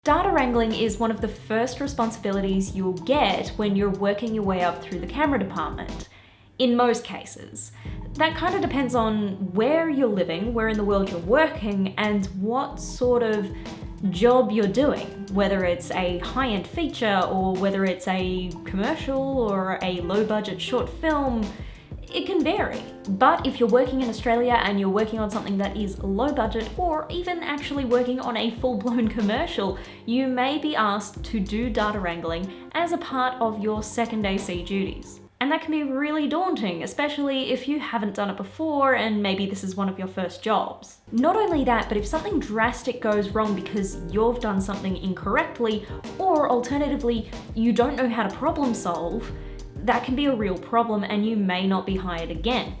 Data wrangling is one of the first responsibilities you'll get when you're working your way up through the camera department. In most cases. That kind of depends on where you're living, where in the world you're working, and what sort of job you're doing. Whether it's a high-end feature, or whether it's a commercial, or a low-budget short film, it can vary. But if you're working in Australia and you're working on something that is low budget, or even actually working on a full-blown commercial, you may be asked to do data wrangling as a part of your second AC duties. And that can be really daunting, especially if you haven't done it before and maybe this is one of your first jobs. Not only that, but if something drastic goes wrong because you've done something incorrectly, or alternatively, you don't know how to problem solve, that can be a real problem and you may not be hired again.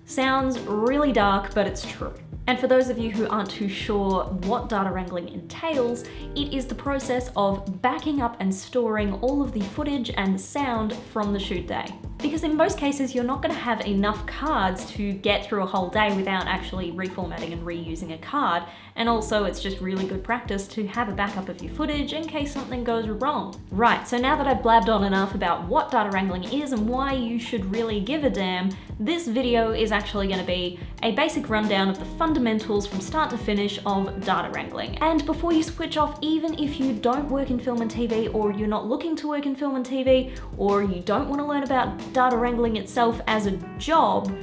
Sounds really dark, but it's true. And for those of you who aren't too sure what data wrangling entails, it is the process of backing up and storing all of the footage and sound from the shoot day. Because in most cases, you're not going to have enough cards to get through a whole day without actually reformatting and reusing a card. And also, it's just really good practice to have a backup of your footage in case something goes wrong. Right, so now that I've blabbed on enough about what data wrangling is and why you should really give a damn, this video is actually going to be a basic rundown of the fundamentals from start to finish of data wrangling. And before you switch off, even if you don't work in film and TV, or you're not looking to work in film and TV, or you don't want to learn about data wrangling itself as a job,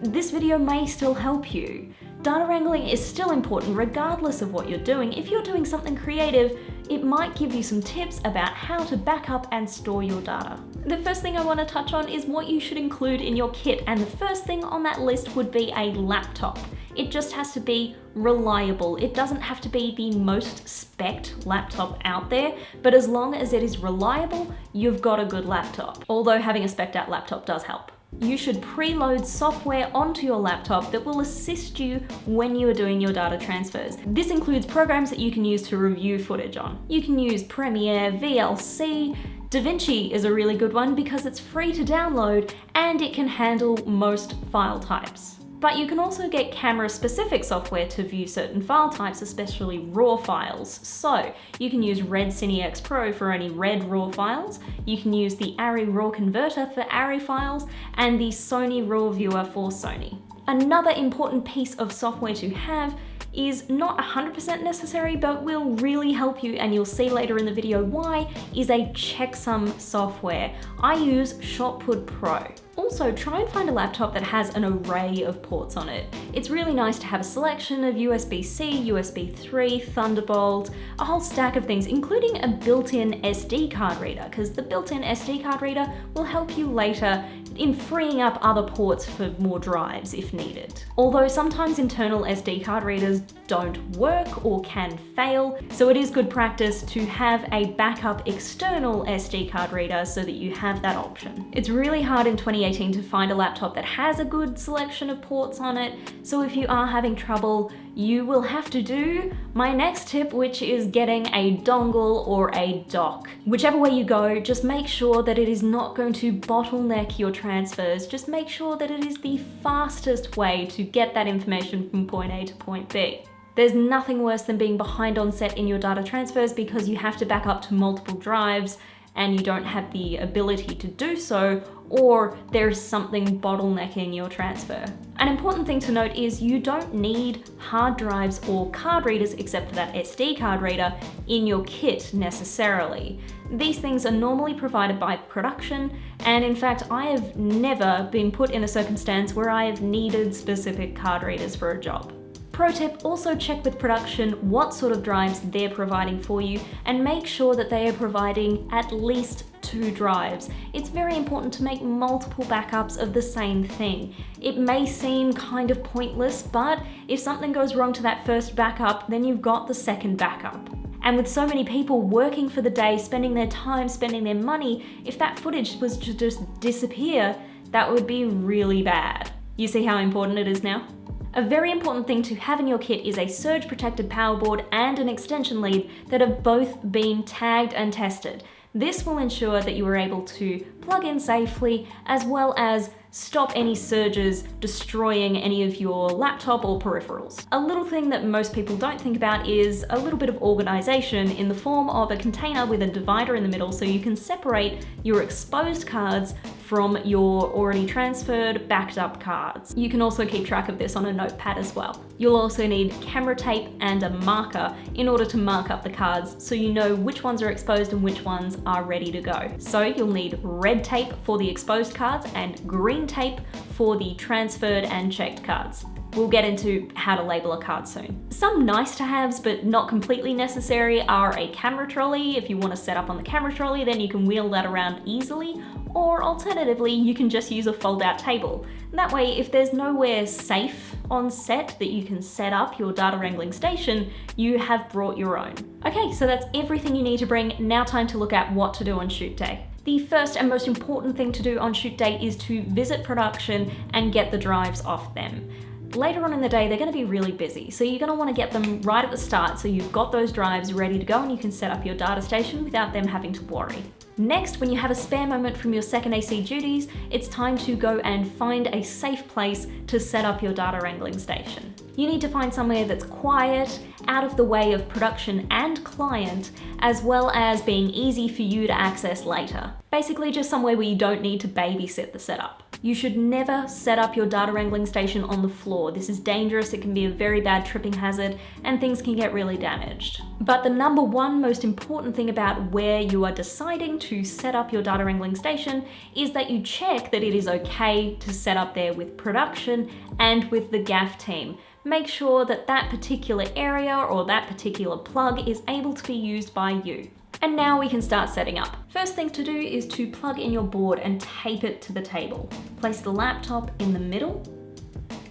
this video may still help you. Data wrangling is still important regardless of what you're doing. If you're doing something creative, it might give you some tips about how to back up and store your data. The first thing I want to touch on is what you should include in your kit, and the first thing on that list would be a laptop. It just has to be reliable. It doesn't have to be the most spec'd laptop out there, but as long as it is reliable, you've got a good laptop. Although having a spec'd out laptop does help. You should preload software onto your laptop that will assist you when you are doing your data transfers. This includes programs that you can use to review footage on. You can use Premiere, VLC. DaVinci is a really good one because it's free to download and it can handle most file types. But you can also get camera-specific software to view certain file types, especially RAW files. So you can use Red Cine X Pro for any Red RAW files, you can use the Arri RAW Converter for Arri files, and the Sony RAW Viewer for Sony. Another important piece of software to have is not 100% necessary, but will really help you, and you'll see later in the video why, is a checksum software. I use Shotput Pro. Also, try and find a laptop that has an array of ports on it. It's really nice to have a selection of USB-C, USB 3, Thunderbolt, a whole stack of things, including a built-in SD card reader, because the built-in SD card reader will help you later in freeing up other ports for more drives if needed. Although sometimes internal SD card readers don't work or can fail, so it is good practice to have a backup external SD card reader so that you have that option. It's really hard in 2018 to find a laptop that has a good selection of ports on it, so if you are having trouble, you will have to do my next tip, which is getting a dongle or a dock. Whichever way you go, just make sure that it is not going to bottleneck your transfers. Just make sure that it is the fastest way to get that information from point A to point B. There's nothing worse than being behind on set in your data transfers because you have to back up to multiple drives and you don't have the ability to do so, or there's something bottlenecking your transfer. An important thing to note is you don't need hard drives or card readers, except for that SD card reader, in your kit necessarily. These things are normally provided by production, and in fact, I have never been put in a circumstance where I have needed specific card readers for a job. Pro tip, also check with production what sort of drives they're providing for you and make sure that they are providing at least 2 drives. It's very important to make multiple backups of the same thing. It may seem kind of pointless, but if something goes wrong to that first backup, then you've got the second backup. And with so many people working for the day, spending their time, spending their money, if that footage was to just disappear, that would be really bad. You see how important it is now? A very important thing to have in your kit is a surge protected power board and an extension lead that have both been tagged and tested. This will ensure that you are able to plug in safely, as well as stop any surges destroying any of your laptop or peripherals. A little thing that most people don't think about is a little bit of organization in the form of a container with a divider in the middle so you can separate your exposed cards from your already transferred, backed up cards. You can also keep track of this on a notepad as well. You'll also need camera tape and a marker in order to mark up the cards so you know which ones are exposed and which ones are ready to go. So you'll need red tape for the exposed cards and green tape for the transferred and checked cards. We'll get into how to label a card soon. Some nice to haves, but not completely necessary, are a camera trolley. If you want to set up on the camera trolley, then you can wheel that around easily, or alternatively, you can just use a fold-out table. That way, if there's nowhere safe on set that you can set up your data wrangling station, you have brought your own. Okay, so that's everything you need to bring. Now time to look at what to do on shoot day. The first and most important thing to do on shoot day is to visit production and get the drives off them. Later on in the day, they're going to be really busy, so you're going to want to get them right at the start so you've got those drives ready to go and you can set up your data station without them having to worry. Next, when you have a spare moment from your second AC duties, it's time to go and find a safe place to set up your data wrangling station. You need to find somewhere that's quiet, out of the way of production and client, as well as being easy for you to access later. Basically just somewhere where you don't need to babysit the setup. You should never set up your data wrangling station on the floor. This is dangerous, it can be a very bad tripping hazard, and things can get really damaged. But the number one most important thing about where you are deciding to set up your data wrangling station is that you check that it is okay to set up there with production and with the gaff team. Make sure that that particular area or that particular plug is able to be used by you. And now we can start setting up. First thing to do is to plug in your board and tape it to the table. Place the laptop in the middle,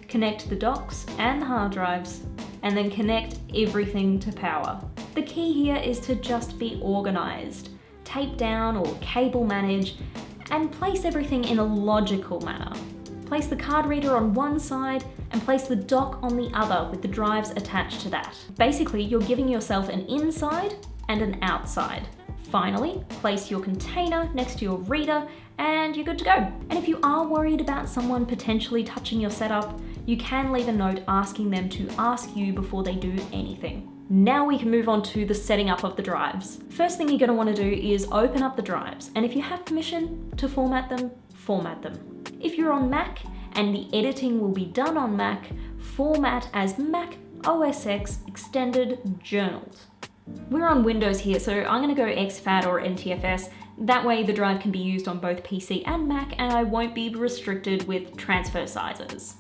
connect the docks and the hard drives, and then connect everything to power. The key here is to just be organized. Tape down or cable manage and place everything in a logical manner. Place the card reader on one side and place the dock on the other with the drives attached to that. Basically, you're giving yourself an inside and an outside. Finally, place your container next to your reader and you're good to go. And if you are worried about someone potentially touching your setup, you can leave a note asking them to ask you before they do anything. Now we can move on to the setting up of the drives. First thing you're going to want to do is open up the drives, and if you have permission to format them, format them. If you're on Mac and the editing will be done on Mac, format as Mac OS X Extended Journals. We're on Windows here, so I'm going to go exFAT or NTFS. That way the drive can be used on both PC and Mac, and I won't be restricted with transfer sizes.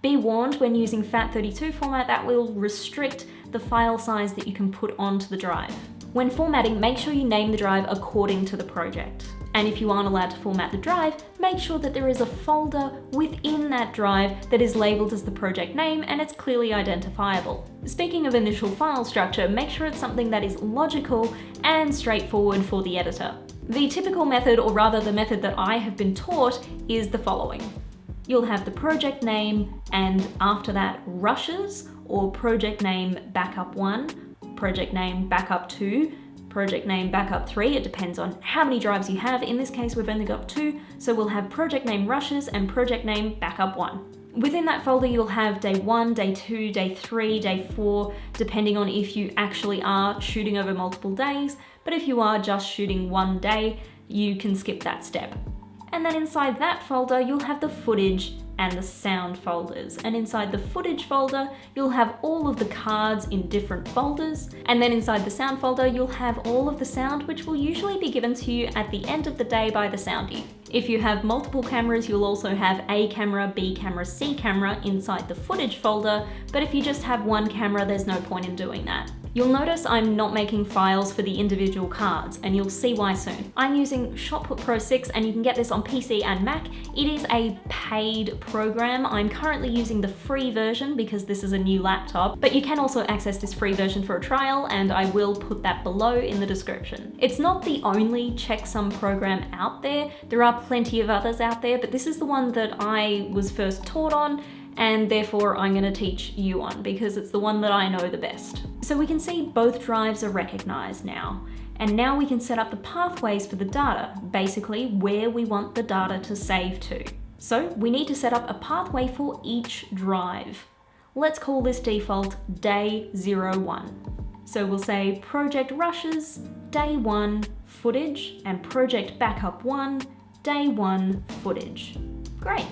Be warned, when using FAT32 format, that will restrict the file size that you can put onto the drive. When formatting, make sure you name the drive according to the project. And if you aren't allowed to format the drive, make sure that there is a folder within that drive that is labeled as the project name and it's clearly identifiable. Speaking of initial file structure, make sure it's something that is logical and straightforward for the editor. The typical method, or rather the method that I have been taught, is the following. You'll have the project name and after that rushes, or project name backup 1, project name backup 2, project name backup 3, it depends on how many drives you have. In this case, we've only got 2, so we'll have project name rushes and project name backup 1. Within that folder, you'll have day 1, day 2, day 3, day 4, depending on if you actually are shooting over multiple days, but if you are just shooting one day, you can skip that step. And then inside that folder, you'll have the footage and the sound folders. And inside the footage folder, you'll have all of the cards in different folders. And then inside the sound folder, you'll have all of the sound, which will usually be given to you at the end of the day by the soundie. If you have multiple cameras, you'll also have A camera, B camera, C camera inside the footage folder. But if you just have one camera, there's no point in doing that. You'll notice I'm not making files for the individual cards, and you'll see why soon. I'm using Shotput Pro 6, and you can get this on PC and Mac. It is a paid program. I'm currently using the free version because this is a new laptop, but you can also access this free version for a trial, and I will put that below in the description. It's not the only checksum program out there. There are plenty of others out there, but this is the one that I was first taught on, and therefore I'm going to teach you on because it's the one that I know the best. So we can see both drives are recognized now. And now we can set up the pathways for the data, basically where we want the data to save to. So we need to set up a pathway for each drive. Let's call this default day 01. So we'll say project rushes, day 1 footage, and project backup 1, day 1 footage. Great.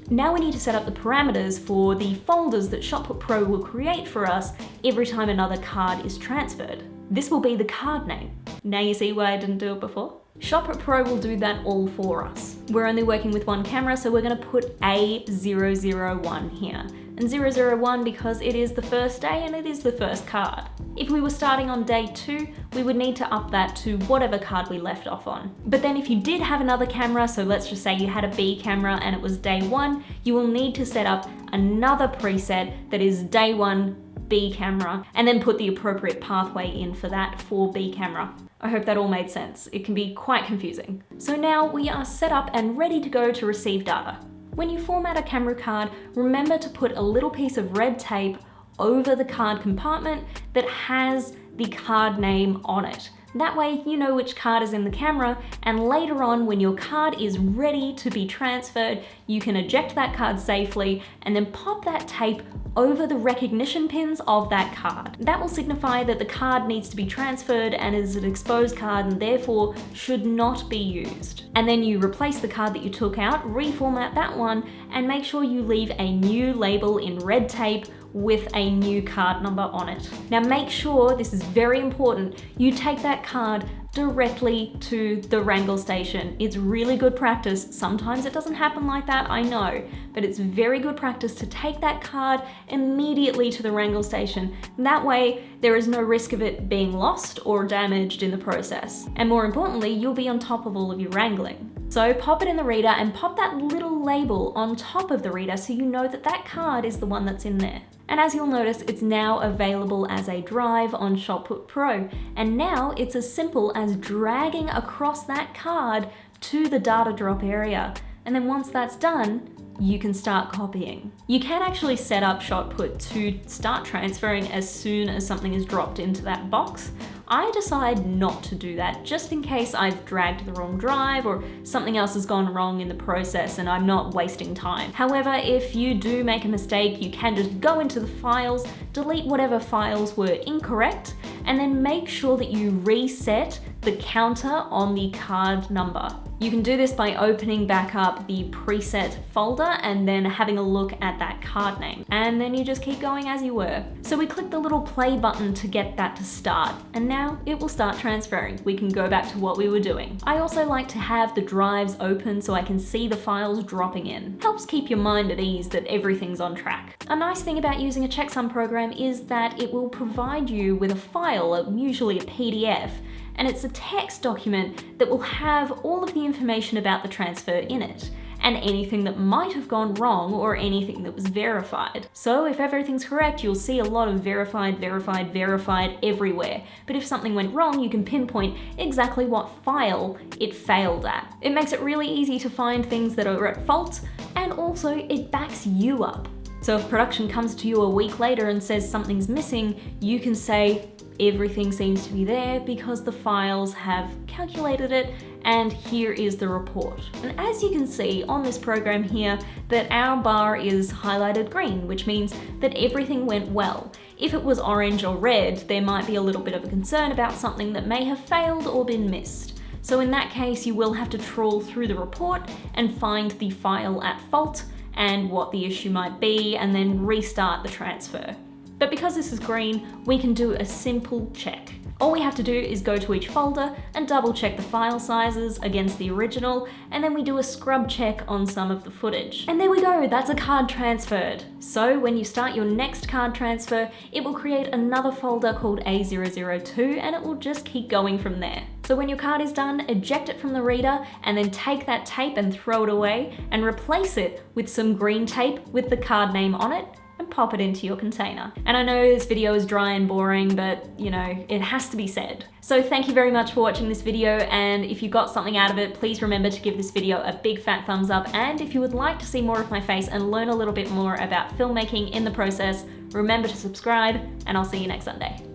Now we need to set up the parameters for the folders that ShotPut Pro will create for us every time another card is transferred. This will be the card name. Now you see why I didn't do it before? ShotPut Pro will do that all for us. We're only working with one camera, so we're going to put A001 here. And 001 because it is the first day and it is the first card. If we were starting on day 2, we would need to up that to whatever card we left off on. But then if you did have another camera, so let's just say you had a B camera and it was day 1, you will need to set up another preset that is day 1 B camera, and then put the appropriate pathway in for that for B camera. I hope that all made sense. It can be quite confusing. So now we are set up and ready to go to receive data. When you format a camera card, remember to put a little piece of red tape over the card compartment that has the card name on it. That way you know which card is in the camera, and later on when your card is ready to be transferred, you can eject that card safely and then pop that tape over the recognition pins of that card. That will signify that the card needs to be transferred and is an exposed card and therefore should not be used. And then you replace the card that you took out, reformat that one, and make sure you leave a new label in red tape with a new card number on it. Now make sure, this is very important, you take that card directly to the Wrangle station. It's really good practice. Sometimes it doesn't happen like that, I know, but it's very good practice to take that card immediately to the Wrangle station. That way, there is no risk of it being lost or damaged in the process. And more importantly, you'll be on top of all of your wrangling. So pop it in the reader and pop that little label on top of the reader so you know that that card is the one that's in there. And as you'll notice, it's now available as a drive on ShotPut Pro. And now it's as simple as dragging across that card to the data drop area. And then once that's done, you can start copying. You can actually set up ShotPut to start transferring as soon as something is dropped into that box. I decide not to do that just in case I've dragged the wrong drive or something else has gone wrong in the process and I'm not wasting time. However, if you do make a mistake, you can just go into the files, delete whatever files were incorrect, and then make sure that you reset the counter on the card number. You can do this by opening back up the preset folder and then having a look at that card name. And then you just keep going as you were. So we click the little play button to get that to start. And now it will start transferring. We can go back to what we were doing. I also like to have the drives open so I can see the files dropping in. Helps keep your mind at ease that everything's on track. A nice thing about using a checksum program is that it will provide you with a file, usually a PDF, and it's a text document that will have all of the information about the transfer in it, and anything that might have gone wrong or anything that was verified. So if everything's correct, you'll see a lot of verified, verified, verified everywhere. But if something went wrong, you can pinpoint exactly what file it failed at. It makes it really easy to find things that are at fault, and also it backs you up. So if production comes to you a week later and says something's missing, you can say, everything seems to be there because the files have calculated it, and here is the report. And as you can see on this program here, that our bar is highlighted green, which means that everything went well. If it was orange or red, there might be a little bit of a concern about something that may have failed or been missed. So in that case, you will have to trawl through the report and find the file at fault and what the issue might be, and then restart the transfer. But because this is green, we can do a simple check. All we have to do is go to each folder and double check the file sizes against the original, and then we do a scrub check on some of the footage. And there we go, that's a card transferred. So when you start your next card transfer, it will create another folder called A002, and it will just keep going from there. So when your card is done, eject it from the reader and then take that tape and throw it away and replace it with some green tape with the card name on it and pop it into your container. And I know this video is dry and boring, but you know, it has to be said. So thank you very much for watching this video, and if you got something out of it, please remember to give this video a big fat thumbs up, and if you would like to see more of my face and learn a little bit more about filmmaking in the process, remember to subscribe, and I'll see you next Sunday.